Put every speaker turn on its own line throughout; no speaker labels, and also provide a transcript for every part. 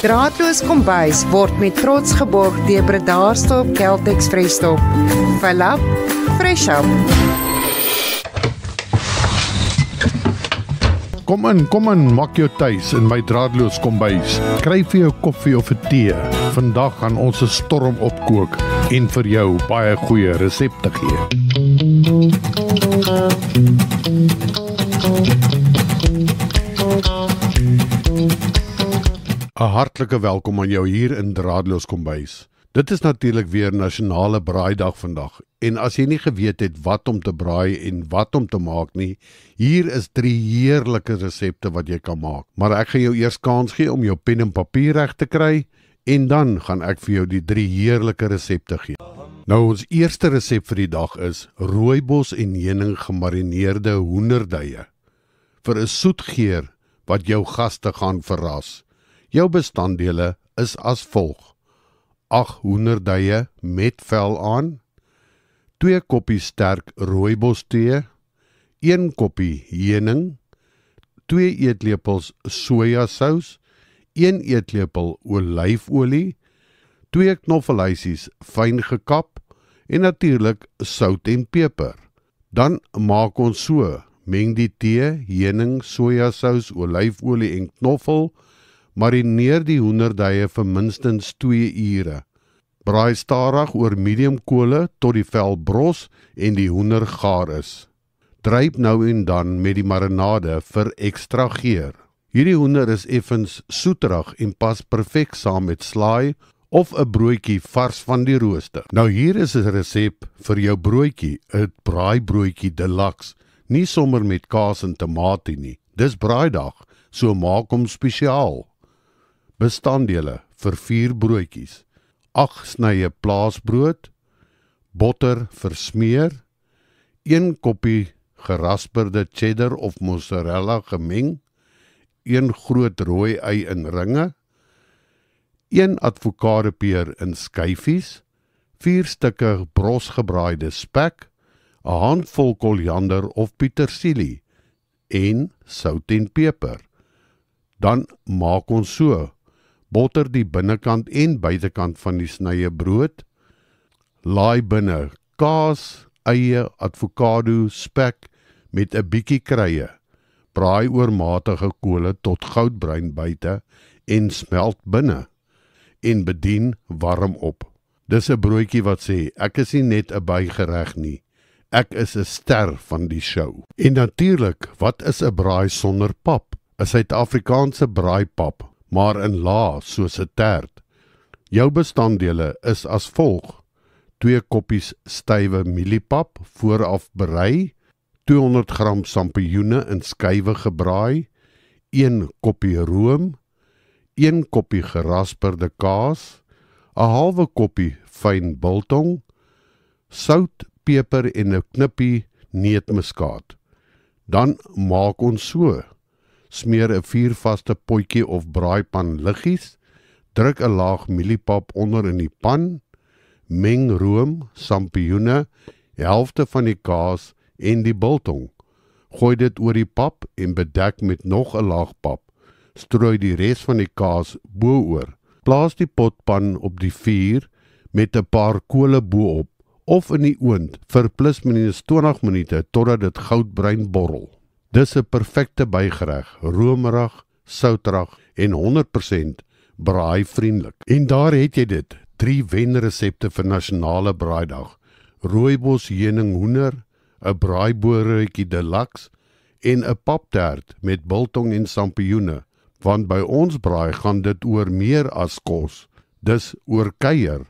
Draadloos kombuis word met trots geborg deur Bredasdorp Celtex Vrystaat. Fill up, fresh up.
Kom in, maak jou tuis in my draadloos kombuis. Kry vir jou koffie of 'n tee. Vandag gaan ons 'n storm opkook en vir jou baie goeie resepte gee. 'n Hartlike welkom aan jou hier in Draadloos Kombuis. Dit is natuurlik weer nasionale braaidag vandag. En as jy nie geweet het wat om te braai en wat om te maak nie, hier is 3 heerlike resepte wat jy kan maak. Maar ek gaan jou eers kans gee om jou pen en papier reg te kry en dan gaan ek vir jou die 3 heerlike resepte gee. Nou ons eerste resep vir die dag is rooibos en heuning gemarineerde hoenderduie vir 'n soet geur wat jou gaste gaan verras. Jou bestanddele is as volg: 8 hoenderduie met vel aan, 2 koppies sterk rooibos tee, 1 koppie heuning, 2 eetlepels sojasous, 1 eetlepel olyfolie, 2 knoffelhuisies fyn gekap en natuurlik sout en peper. Dan maak ons so: meng die tee, heuning, sojasous, olyfolie en knoffel. Marineer die hoenderduie vir minstens 2 ure. Braai stadig oor medium kole tot die vel bros en die hoender gaar is. Dryp nou en dan met die marinade vir ekstra geur. Hierdie hoender is effens soeterig en pas perfek saam met slaai of 'n broodjie vars van die rooster. Nou hier is 'n resep vir jou broodjie, 'n braaibroodjie deluxe, nie sommer met kaas en tamatie nie. Dis braaidag, so maak hom spesiaal. Bestanddele vir 4 broodjies: 8 snye plaasbrood, botter versmeer, 1 koppie gerasperde cheddar of mozzarella gemeng, 1 groot rooi ei in ringe, 1 avokadopeer in skyfies, 4 stukke brosgebraaide spek, 'n handvol koriander of petersilie en sout en peper. Dan maak ons so: botter die binnekant en buitekant van die snye brood. Laai binne kaas, eie, avokado, spek met 'n bietjie kruie. Braai oor matige kole tot goudbruin buite en smelt binne. En bedien warm op. Dis 'n broodjie wat sê, ek is nie net 'n bygereg nie. Ek is 'n ster van die show. En natuurlik, wat is 'n braai sonder pap? 'n Suid-Afrikaanse braaipap, maar in laag soos 'n tert. Jou bestanddele is as volg: 2 koppies stywe mieliepap vooraf berei, 200 gram sampioene in skywe gebraai, 1 koppie room, 1 koppie gerasperde kaas, 'n halwe koppie fyn biltong, sout, peper en 'n knippie neutmuskaat. Dan maak ons so: smeer 'n 4 vaste potjie of braaipan liggies, druk 'n laag mieliepap onder in die pan, meng room, sampioene, helfte van die kaas en die biltong. Gooi dit oor die pap en bedek met nog 'n laag pap. Strooi die res van die kaas bo-oor. Plaas die potpan op die vuur met 'n paar kole bo-op of in die oond vir plus minus 20 minute totdat dit goudbruin borrel. Dis 'n perfekte bygereg, romerig, souterig en 100% braaivriendelik. En daar het jy dit, 3 wenresepte vir nasionale braaidag: rooibos heuning hoender, 'n braaibroodjie deluxe en 'n paptert met biltong en sampioene. Want by ons braai gaan dit oor meer as kos, dis oor kuier,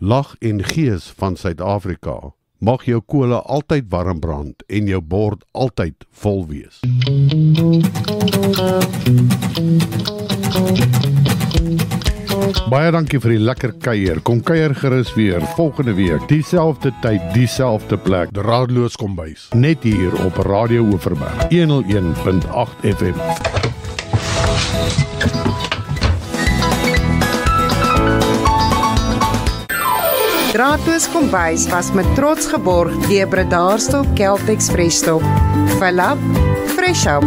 lag en gees van Suid-Afrika. Mag jou kole altyd warm brand en jou bord altyd vol wees. Baie dankie vir die lekker kuier. Kom kuier gerus weer volgende week, dieselfde tyd, dieselfde plek. Draadloos Kombuis, net hier op Radio Oeverberg 101.8 FM.
Draadloos kombuis was met trots geborg deur Bredasdorp Celtex Vrystaat. Fill up, fresh up.